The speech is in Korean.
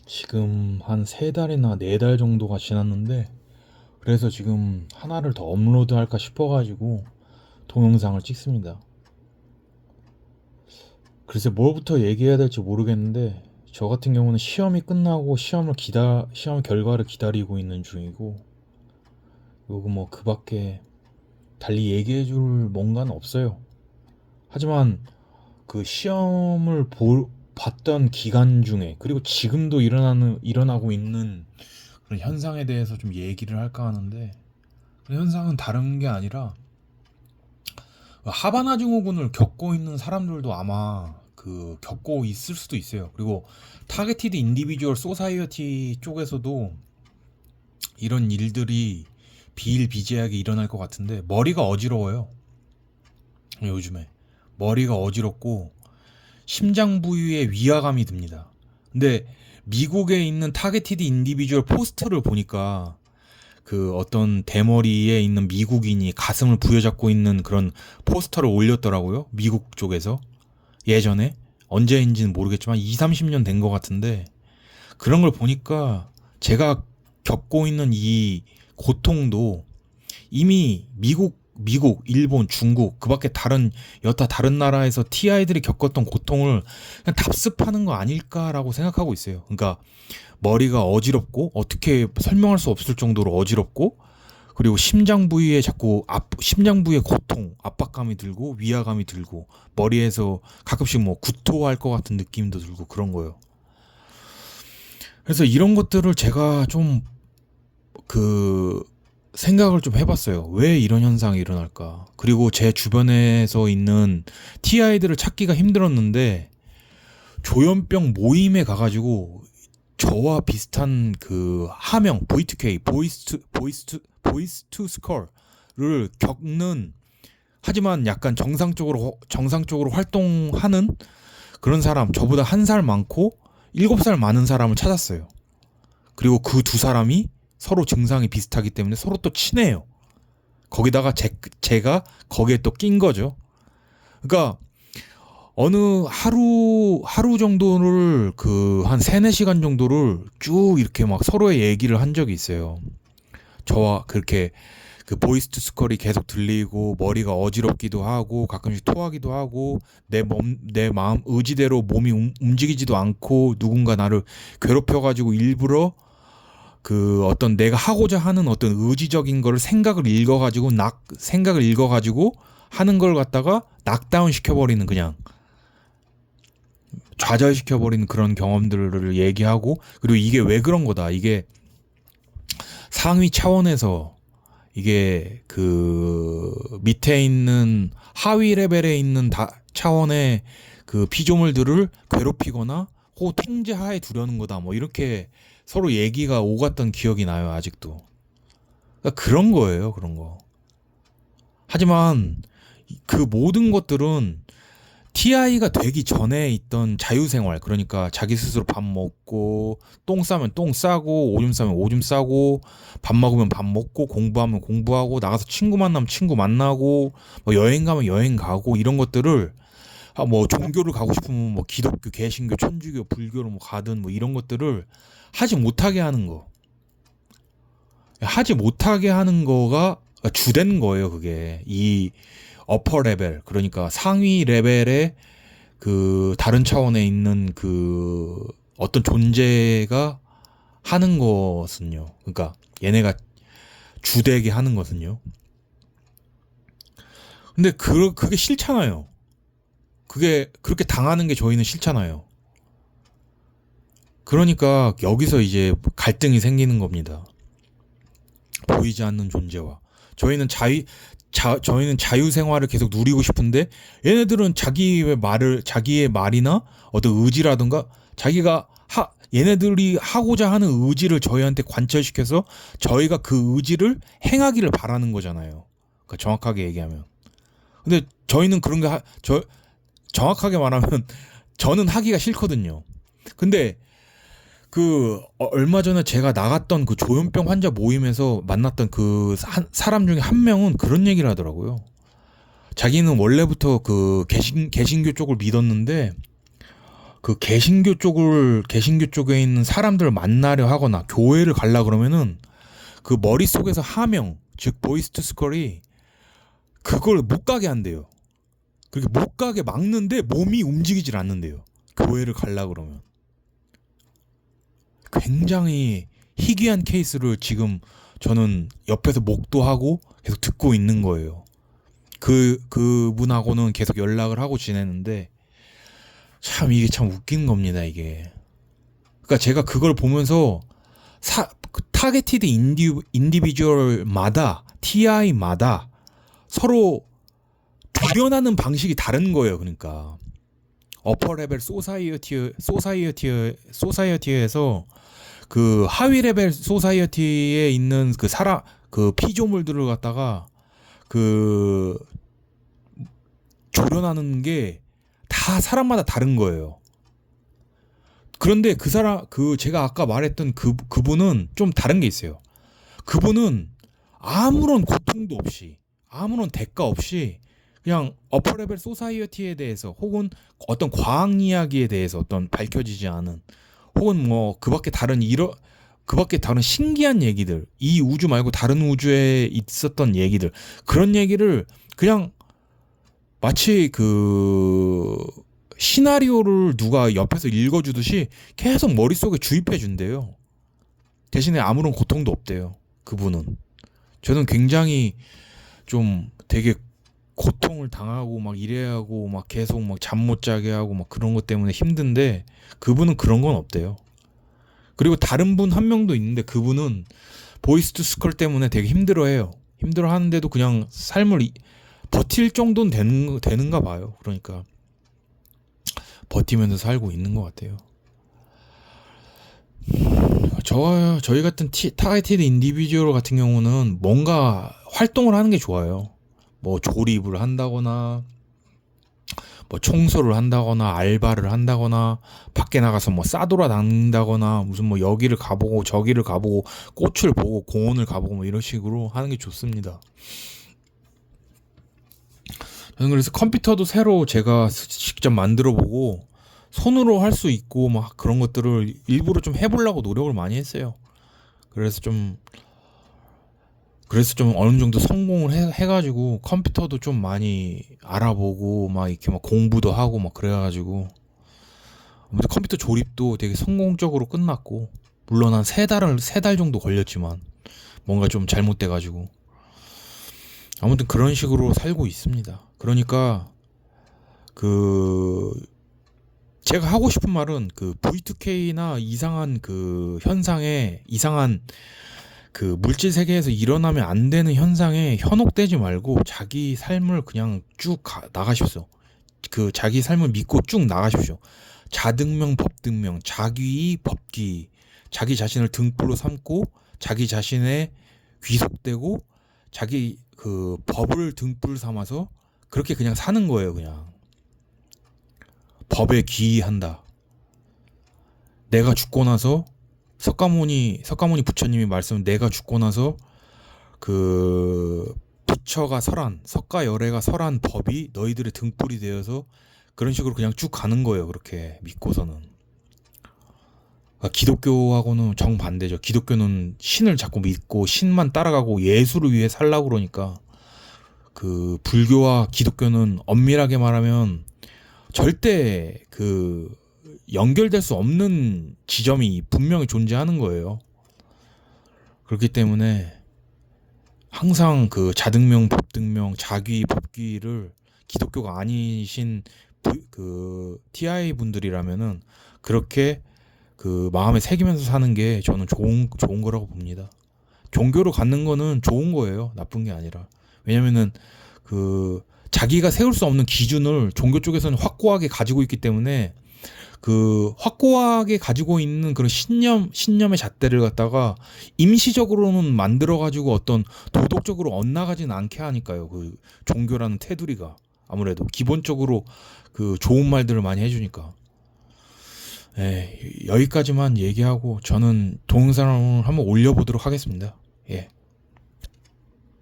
지금 한 3달이나 4달 정도가 지났는데, 그래서 지금 하나를 더 업로드할까 싶어가지고 동영상을 찍습니다. 글쎄 뭘부터 얘기해야 될지 모르겠는데, 저 같은 경우는 시험이 끝나고 시험 결과를 기다리고 있는 중이고, 요거 뭐 그 밖에 달리 얘기해줄 뭔가는 없어요. 하지만 그 봤던 기간 중에, 그리고 지금도 일어나고 있는 그런 현상에 대해서 좀 얘기를 할까 하는데, 그 현상은 다른 게 아니라 하바나 증후군을 겪고 있는 사람들도 아마 겪고 있을 수도 있어요. 그리고 타겟티드 인디비주얼 소사이어티 쪽에서도 이런 일들이 비일비재하게 일어날 것 같은데, 머리가 어지러워요. 요즘에 머리가 어지럽고 심장 부위에 위화감이 듭니다. 근데 미국에 있는 타겟티드 인디비주얼 포스터를 보니까 그 어떤 대머리에 있는 미국인이 가슴을 부여잡고 있는 그런 포스터를 올렸더라고요. 미국 쪽에서. 예전에 언제인지는 모르겠지만 2, 30년 된 것 같은데, 그런 걸 보니까 제가 겪고 있는 이 고통도 이미 미국, 일본, 중국, 그 밖에 여타 다른 나라에서 TI들이 겪었던 고통을 그냥 답습하는 거 아닐까라고 생각하고 있어요. 그러니까 머리가 어지럽고, 어떻게 설명할 수 없을 정도로 어지럽고, 그리고 심장 부위에 고통, 압박감이 들고, 위화감이 들고, 머리에서 가끔씩 뭐 구토할 것 같은 느낌도 들고 그런 거예요. 그래서 이런 것들을 제가 좀 그 생각을 좀 해봤어요. 왜 이런 현상이 일어날까? 그리고 제 주변에서 있는 TI들을 찾기가 힘들었는데, 조현병 모임에 가가지고 저와 비슷한 그 하명 V2K 보이스 투 스컬을 겪는, 하지만 약간 정상적으로 활동하는 그런 사람, 저보다 1살 많고 7살 많은 사람을 찾았어요. 그리고 그 두 사람이 서로 증상이 비슷하기 때문에 서로 또 친해요. 거기다가 제가 거기에 또 낀 거죠. 그러니까 어느 하루 정도를 한 3, 4시간 정도를 쭉 이렇게 막 서로의 얘기를 한 적이 있어요. 저와 그렇게 그 보이스 투 스컬이 계속 들리고, 머리가 어지럽기도 하고, 가끔씩 토하기도 하고, 내 마음 의지대로 몸이 움직이지도 않고, 누군가 나를 괴롭혀가지고 일부러 어떤 내가 하고자 하는 어떤 의지적인 거를 생각을 읽어가지고 하는 걸 갖다가 낙다운 시켜버리는, 그냥 좌절시켜버리는 그런 경험들을 얘기하고, 그리고 이게 왜 그런 거다. 이게 상위 차원에서, 이게 밑에 있는 하위 레벨에 있는 차원의 그 피조물들을 괴롭히거나 혹 통제하에 두려는 거다. 뭐 이렇게 서로 얘기가 오갔던 기억이 나요, 아직도. 그러니까 그런 거예요, 그런 거. 하지만 그 모든 것들은 TI가 되기 전에 있던 자유생활, 그러니까 자기 스스로 밥 먹고, 똥 싸면 똥 싸고, 오줌 싸면 오줌 싸고, 밥 먹으면 밥 먹고, 공부하면 공부하고, 나가서 친구 만나면 친구 만나고, 뭐 여행 가면 여행 가고, 이런 것들을, 뭐 종교를 가고 싶으면 뭐 기독교, 개신교, 천주교, 불교로 뭐 가든, 뭐 이런 것들을 하지 못하게 하는 거. 하지 못하게 하는 거가 주된 거예요, 그게. 이 어퍼 레벨, 그러니까 상위 레벨의 다른 차원에 있는 어떤 존재가 하는 것은요. 그러니까 얘네가 주되게 하는 것은요. 근데 그게 싫잖아요. 그게 그렇게 당하는 게 저희는 싫잖아요. 그러니까 여기서 이제 갈등이 생기는 겁니다. 보이지 않는 존재와 저희는 자유 생활을 계속 누리고 싶은데, 얘네들은 자기의 말이나 어떤 의지라든가 얘네들이 하고자 하는 의지를 저희한테 관철시켜서 저희가 그 의지를 행하기를 바라는 거잖아요. 그러니까 정확하게 얘기하면. 근데 저희는 정확하게 말하면 저는 하기가 싫거든요. 근데 얼마 전에 제가 나갔던 그 조현병 환자 모임에서 만났던 사람 중에 한 명은 그런 얘기를 하더라고요. 자기는 원래부터 개신교 쪽을 믿었는데, 그 개신교 쪽에 있는 사람들을 만나려 하거나 교회를 갈라 그러면은 그 머릿속에서 하명, 즉 보이스 투 스컬이 그걸 못 가게 한대요. 그렇게 못 가게 막는데 몸이 움직이질 않는데요. 교회를 갈라 그러면. 굉장히 희귀한 케이스를 지금 저는 옆에서 목도하고 계속 듣고 있는 거예요. 그분하고는 계속 연락을 하고 지내는데 참 이게 참 웃긴 겁니다, 이게. 그러니까 제가 그걸 보면서 타겟티드 인디비주얼마다 TI마다 서로 구별하는 방식이 다른 거예요. 그러니까 어퍼 레벨 소사이어티에서 그 하위 레벨 소사이어티에 있는 그 피조물들을 갖다가 그 조련하는 게 다 사람마다 다른 거예요. 그런데 제가 아까 말했던 그분은 좀 다른 게 있어요. 그분은 아무런 고통도 없이, 아무런 대가 없이 그냥 어퍼레벨 소사이어티에 대해서 혹은 어떤 과학 이야기에 대해서 어떤 밝혀지지 않은 혹은 뭐 그 밖에 다른 신기한 얘기들, 이 우주 말고 다른 우주에 있었던 얘기들, 그런 얘기를 그냥 마치 그 시나리오를 누가 옆에서 읽어주듯이 계속 머릿속에 주입해 준대요. 대신에 아무런 고통도 없대요. 그분은. 저는 굉장히 좀 되게 고통을 당하고 막 이래야 하고 막 계속 막 잠 못 자게 하고 막 그런 것 때문에 힘든데 그분은 그런 건 없대요. 그리고 다른 분 한 명도 있는데 그분은 보이스 투 스컬 때문에 되게 힘들어해요. 힘들어하는데도 그냥 삶을 버틸 정도는 되는가 봐요. 그러니까 버티면서 살고 있는 것 같아요. 저희 같은 타겟티드 인디비주얼 같은 경우는 뭔가 활동을 하는 게 좋아요. 뭐 조립을 한다거나 뭐 청소를 한다거나 알바를 한다거나 밖에 나가서 뭐 싸돌아 다닌다거나 무슨 뭐 여기를 가보고 저기를 가보고 꽃을 보고 공원을 가보고 뭐 이런 식으로 하는 게 좋습니다. 저는 그래서 컴퓨터도 새로 제가 직접 만들어보고 손으로 할 수 있고 막 그런 것들을 일부러 좀 해보려고 노력을 많이 했어요. 그래서 좀 어느 정도 성공을 해가지고 컴퓨터도 좀 많이 알아보고 막 이렇게 막 공부도 하고 막 그래가지고 아무튼 컴퓨터 조립도 되게 성공적으로 끝났고 물론 한 3달 정도 걸렸지만 뭔가 좀 잘못돼가지고 아무튼 그런 식으로 살고 있습니다. 그러니까 제가 하고 싶은 말은 V2K나 이상한 이상한 물질 세계에서 일어나면 안 되는 현상에 현혹되지 말고 자기 삶을 그냥 쭉 나가십시오. 자기 삶을 믿고 쭉 나가십시오. 자등명 법등명 자귀 법귀 자기 자신을 등불로 삼고 자기 자신에 귀속되고 자기 법을 등불 삼아서 그렇게 그냥 사는 거예요. 그냥 법에 귀의한다. 내가 죽고 나서 석가모니 부처님이 내가 죽고 나서 부처가 설한 석가열애가 설한 법이 너희들의 등불이 되어서 그런 식으로 그냥 쭉 가는 거예요. 그렇게 믿고서는. 기독교하고는 정반대죠. 기독교는 신을 자꾸 믿고 신만 따라가고 예수를 위해 살라고 그러니까 불교와 기독교는 엄밀하게 말하면 절대 연결될 수 없는 지점이 분명히 존재하는 거예요. 그렇기 때문에 항상 자등명, 법등명, 자귀, 법귀를 기독교가 아니신 TI 분들이라면은 그렇게 마음에 새기면서 사는 게 저는 좋은 거라고 봅니다. 종교로 갖는 거는 좋은 거예요. 나쁜 게 아니라. 왜냐면은 자기가 세울 수 없는 기준을 종교 쪽에서는 확고하게 가지고 있기 때문에 확고하게 가지고 있는 그런 신념의 잣대를 갖다가 임시적으로는 만들어가지고 어떤 도덕적으로 엇나가지는 않게 하니까요. 종교라는 테두리가 아무래도 기본적으로 좋은 말들을 많이 해주니까. 여기까지만 얘기하고 저는 동영상을 한번 올려보도록 하겠습니다. 예.